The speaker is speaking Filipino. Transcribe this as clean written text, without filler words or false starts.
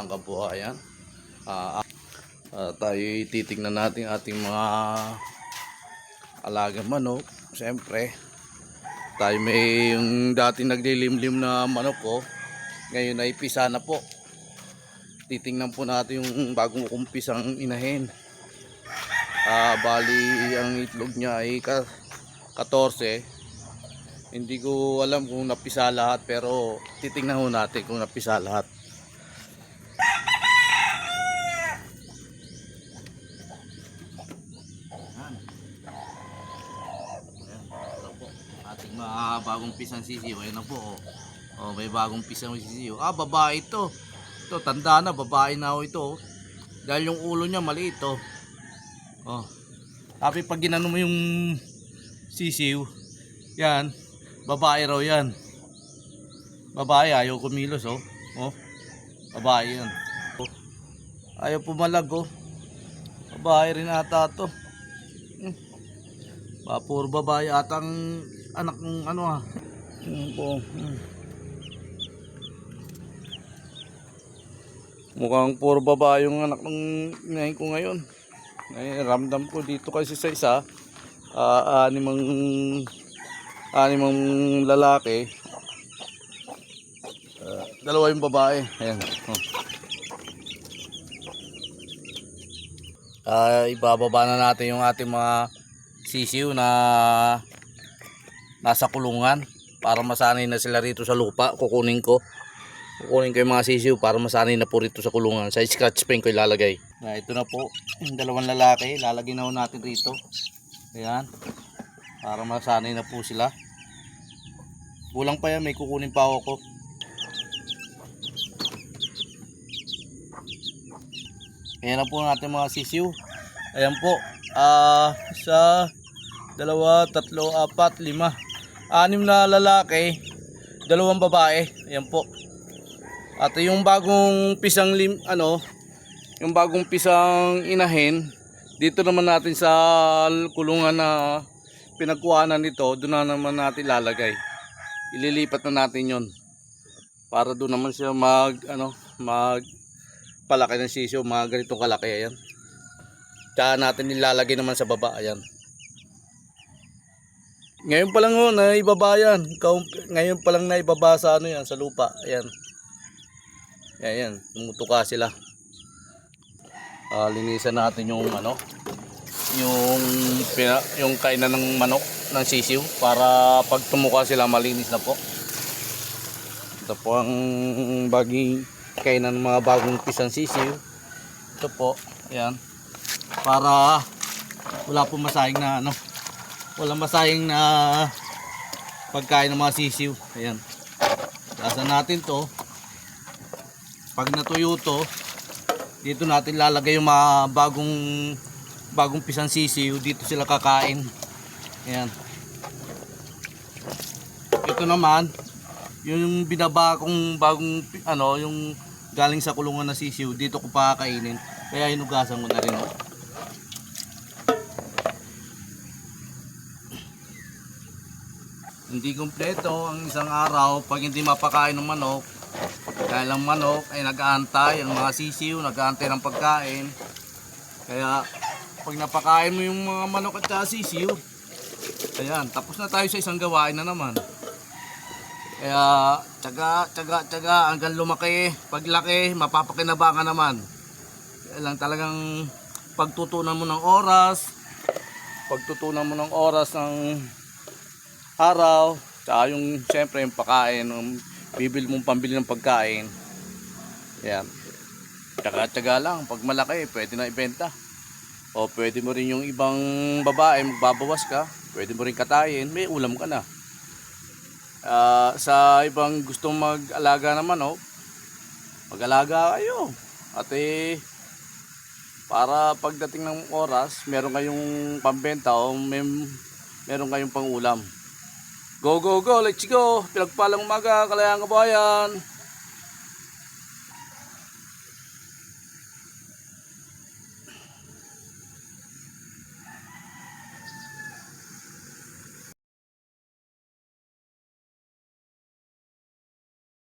mga kabuhayan. Tayo titignan natin ating mga alagang manok. Siyempre, tayo may yung dati naglilimlim na manok ko. Ngayon ay pisa na po. Titingnan po natin yung bagong umpisang inahin. Bali, ang itlog niya ay 14. Hindi ko alam kung napisa lahat, pero titingnan ho natin kung napisa lahat. Ating mga bagong pisang sisiyo. Ayan na po. May bagong pisang sisiyo. Babae ito. Ito, tanda na. Babae na ho ito. Dahil yung ulo niya maliit. Tapi pag ginano mo yung sisiyo, yan, babae raw yan. Babae, ayaw kumilos. Babae yan. Ayaw pumalag. Babae rin ata ito. Puro babae atang anak ng ano Mukhang puro babae yung anak ng inahin ko ngayon. Ramdam ko dito kasi sa isa, animang lalaki, dalawa yung babae. Ayan. Ibababa na natin yung ating mga sisiw na nasa kulungan para masanay na sila rito sa lupa. Kukunin ko yung mga sisiw para masanay na po rito sa kulungan. Sa scratch pen ko ilalagay. Ito na po yung dalawang lalaki, lalagay na po natin rito. Ayan, para masanay na po sila. Kulang pa yan, may kukunin pa ako. Ayan na po ang ating mga sisiw. Ayan po, isa, dalawa, tatlo, apat, lima, 6 na lalaki, 2 babae. Ayan po. At yung bagong pisang yung bagong pisang inahin, dito naman natin sa kulungan na pinagkuhanan nito, doon na naman natin lalagay. Ililipat na natin yon para doon naman siya palaki ng sisiyo, mga ganitong kalaki. Ayan. Tsaka natin nilalagay naman sa baba. Ayan. Ngayon pa lang naibaba yan. Ngayon pa lang naibaba sa yan, sa lupa. Ayan. Ayan, tumutuka sila. Linisan natin yung yung kainan ng manok ng sisiw para pag tumuka sila malinis na po. Ito po ang baging kainan ng mga bagong pisang sisiw. Ito po, ayan. Para wala po masayang na walang masayang na pagkain ng mga sisiw. Ayan. Lasan natin to. Pag natuyo to, dito natin lalagay yung mga bagong pisang sisiw. Dito sila kakain. Ayan. Ito naman yung binaba kong bagong yung galing sa kulungan na sisiw, dito ko pakakainin. Kaya hinugasan ko na rin. Hindi kumpleto ang isang araw pag hindi mapakain ng manok. Dahil ang manok ay nag-aantay, ang mga sisiw nag-aantay ng pagkain. Kaya pag napakain mo yung mga manok at sisiw, ayan, tapos na tayo sa isang gawain na naman. Kaya tiyaga hanggang lumaki. Paglaki, mapapakinabangan naman. Kaya lang talagang pagtutunan mo ng oras ng araw, tsaka yung siyempre yung pagkain, bibili mong pambili ng pagkain. Ayan. Tiyaga lang. Pag malaki, pwede na ibenta. O pwede mo rin yung ibang babae, magbabawas ka. Pwede mo rin katayin, may ulam ka na. Sa ibang gustong mag-alaga naman, mag-alaga kayo. At para pagdating ng oras, meron kayong pambenta o meron kayong pang ulam. Go, go, go, let's go. Pinagpalang umaga, Kalayaan Kabayan.